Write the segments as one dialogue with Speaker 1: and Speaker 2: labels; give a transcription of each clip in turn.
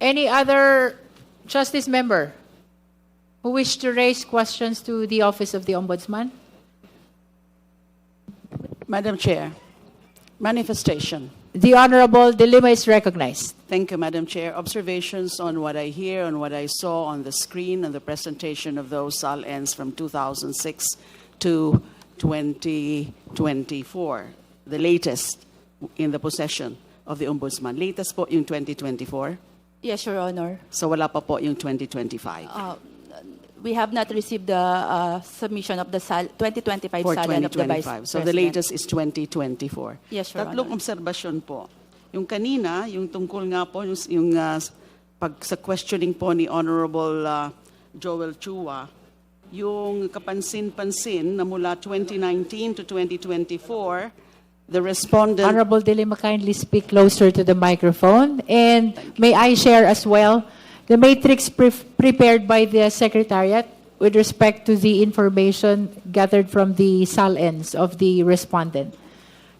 Speaker 1: Any other justice member who wish to raise questions to the Office of the Ombudsman?
Speaker 2: Madam Chair, manifestation.
Speaker 1: The Honorable De Lima is recognized.
Speaker 2: Thank you, Madam Chair. Observations on what I hear, on what I saw on the screen, and the presentation of those SAL-Ns from 2006 to 2024, the latest in the possession of the Ombudsman. Latest po yung 2024,
Speaker 3: Yes, Your Honor.
Speaker 2: so wala pa po yung 2025.
Speaker 3: We have not received the submission of the 2025
Speaker 2: For
Speaker 3: SALN of the Vice
Speaker 2: 2025. So the
Speaker 3: President.
Speaker 2: latest is 2024.
Speaker 3: Yes, Your
Speaker 2: Tatlong
Speaker 3: Honor.
Speaker 2: obserbasyon po. Yung kanina, yung tungkol nga po, pag sa questioning po ni Honorable Joel Chua, yung kapansin-pansin na mula 2019 to 2024, the respondent...
Speaker 1: Honorable De Lima, kindly speak closer to the microphone. And may I share as well the matrix prepared by the Secretariat with respect to the information gathered from the SAL-Ns of the respondent.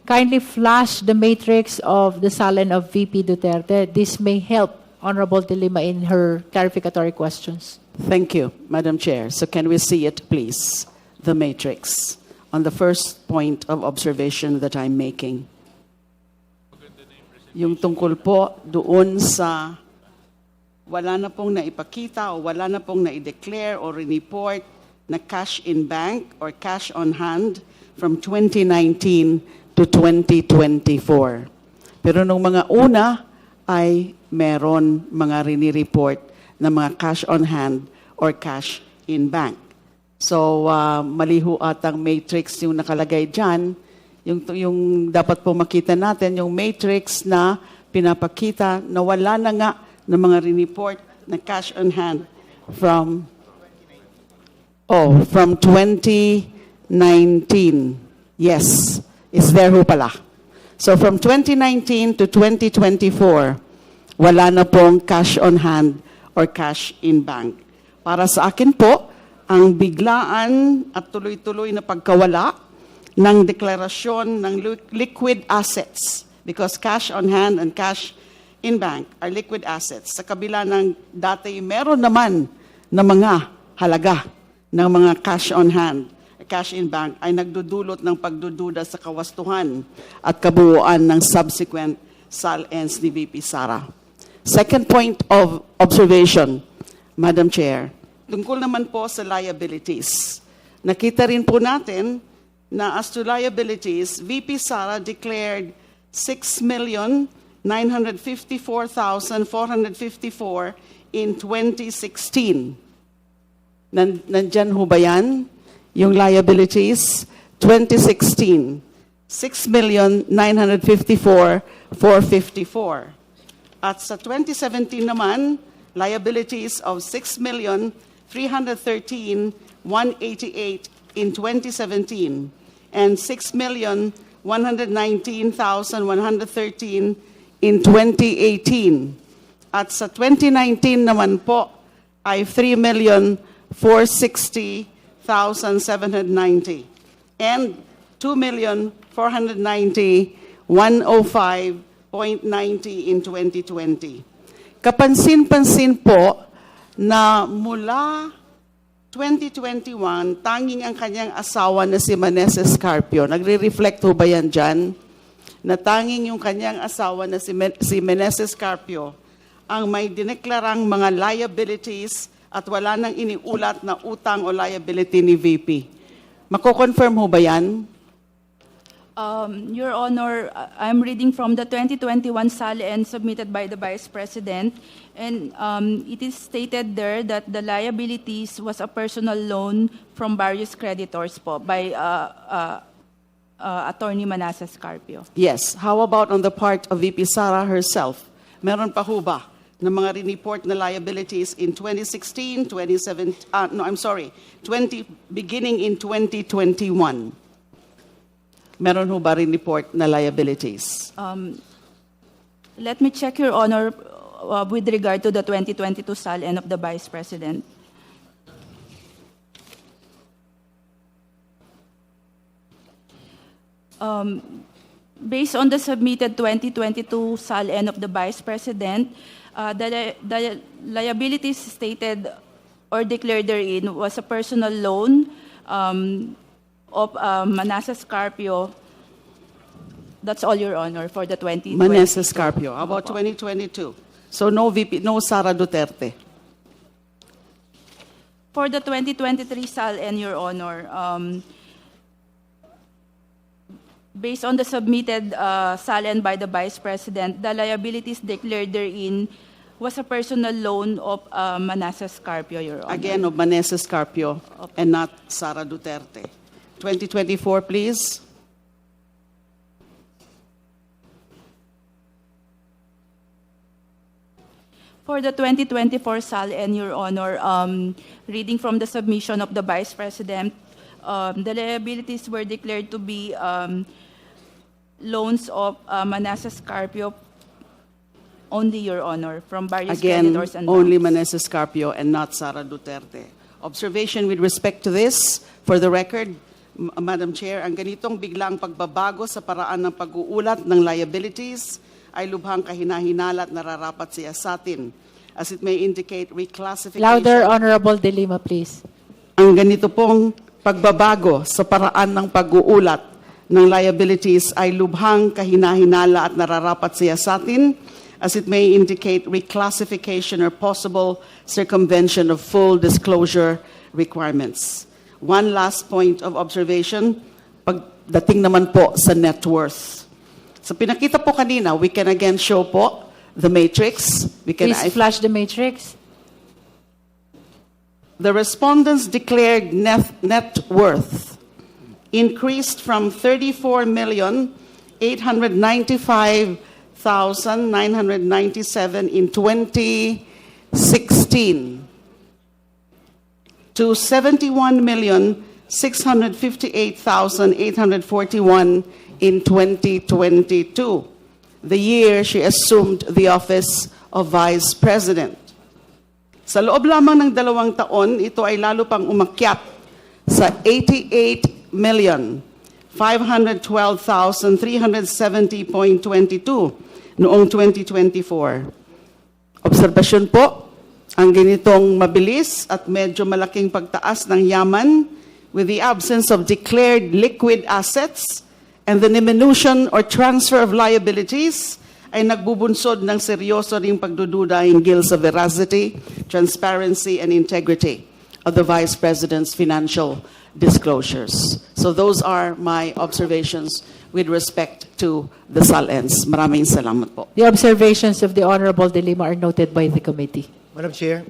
Speaker 1: Kindly flash the matrix of the SAL-N of VP Duterte. This may help Honorable De Lima in her clarificatory questions.
Speaker 2: Thank you, Madam Chair. So can we see it, please, the matrix, on the first point of observation that I'm making? Yung tungkol po doon sa wala na pong naipakita o wala na pong naideclare o report na cash in bank or cash on hand from 2019 to 2024. Pero nung mga una ay meron mga rini-report na mga cash on hand or cash in bank. So, maliho atang matrix yung nakalagay dyan. Yung dapat po makita natin, yung matrix na pinapakita na wala na nga ng mga rini-report na cash on hand from 2019. Yes, it's there ho pala. So from 2019 to 2024, wala na pong cash on hand or cash in bank. Para sa akin po, ang biglaan at tuloy-tuloy na pagkawala ng deklarasyon ng liquid assets, because cash on hand and cash in bank are liquid assets. Sa kabila ng dati, meron naman na mga halaga ng mga cash on hand, cash in bank, ay nagdudulot ng pagdududa sa kawastuhan at kabuuan ng subsequent SAL-Ns ni VP Sara. Second point of observation, Madam Chair, tungkol naman po sa liabilities. Nakita rin po natin na as to liabilities, VP Sara declared 6,954,454 in 2016. Nandyan ho ba yan? Yung liabilities, 2016, 6,954,454. At sa 2017 naman, liabilities of 6,313,188 in 2017 and 6,119,113 in 2018. At sa 2019 naman po ay 3,460,790 and 2,490,105.90 in 2020. Kapansin-pansin po na mula 2021, tanging ang kanyang asawa na si Meneses Carpio. Nagre-reflect ho ba yan dyan? Na tanging yung kanyang asawa na si Meneses Carpio ang may dineklarang mga liabilities at wala nang iniulat na utang o liability ni VP. Mako-confirm ho ba yan?
Speaker 3: Your Honor, I'm reading from the 2021 SALN submitted by the Vice President, and it is stated there that the liabilities was a personal loan from various creditors po by Attorney Manasseh Carpio.
Speaker 2: Yes. How about on the part of VP Sara herself? Meron pa ho ba ng mga rineport na liabilities in 2016, 20, beginning in 2021? Meron ho ba rin-report na liabilities?
Speaker 3: Let me check, Your Honor, with regard to the 2022 SALN of the Vice President. Based on the submitted 2022 SALN of the Vice President, The liabilities stated or declared therein was a personal loan of Manassas Carpio. That's all, Your Honor, for the 2020.
Speaker 2: Manassas Carpio. How about 2022? So no no Sara Duterte.
Speaker 3: For the 2023 SALN, Your Honor, based on the submitted SALN by the Vice President, the liabilities declared therein was a personal loan of Manassas Carpio, Your Honor.
Speaker 2: Again, of Manassas Carpio and not Sara Duterte. 2024, please.
Speaker 3: For the 2024 SALN, Your Honor, reading from the submission of the Vice President, the liabilities were declared to be loans of Manassas Carpio only, Your Honor, from various
Speaker 2: Again,
Speaker 3: creditors and
Speaker 2: only
Speaker 3: banks.
Speaker 2: Manassas Carpio and not Sara Duterte. Observation with respect to this, for the record, Madam Chair, ang ganitong biglang pagbabago sa paraan ng pag-uulat ng liabilities ay lubhang kahinahinala at nararapat siya sa atin, as it may indicate reclassification.
Speaker 1: Louder, Honorable De Lima, please.
Speaker 2: Ang ganito pong pagbabago sa paraan ng pag-uulat ng liabilities ay lubhang kahinahinala at nararapat siya sa atin, as it may indicate reclassification or possible circumvention of full disclosure requirements. One last point of observation, pagdating naman po sa net worth. So pinakita po kanina, we can again show po the matrix. We can
Speaker 1: Please flash the matrix.
Speaker 2: The respondents declared net worth increased from 34,895,997 in 2016 to 71,658,841 in 2022, the year she assumed the office of Vice President. Sa loob lamang ng 2 taon, ito ay lalo pang umakyat sa 88,512,370.22 noong 2024. Obserbasyon po, ang ganitong mabilis at medyo malaking pagtaas ng yaman with the absence of declared liquid assets and the diminution or transfer of liabilities ay nagbubunsod ng seryoso ring pagdududa hinggil sa veracity, transparency, and integrity of the Vice President's financial disclosures. So those are my observations with respect to the SALNs. Maraming salamat po.
Speaker 1: The observations of the Honorable De Lima are noted by the committee.
Speaker 4: Madam Chair,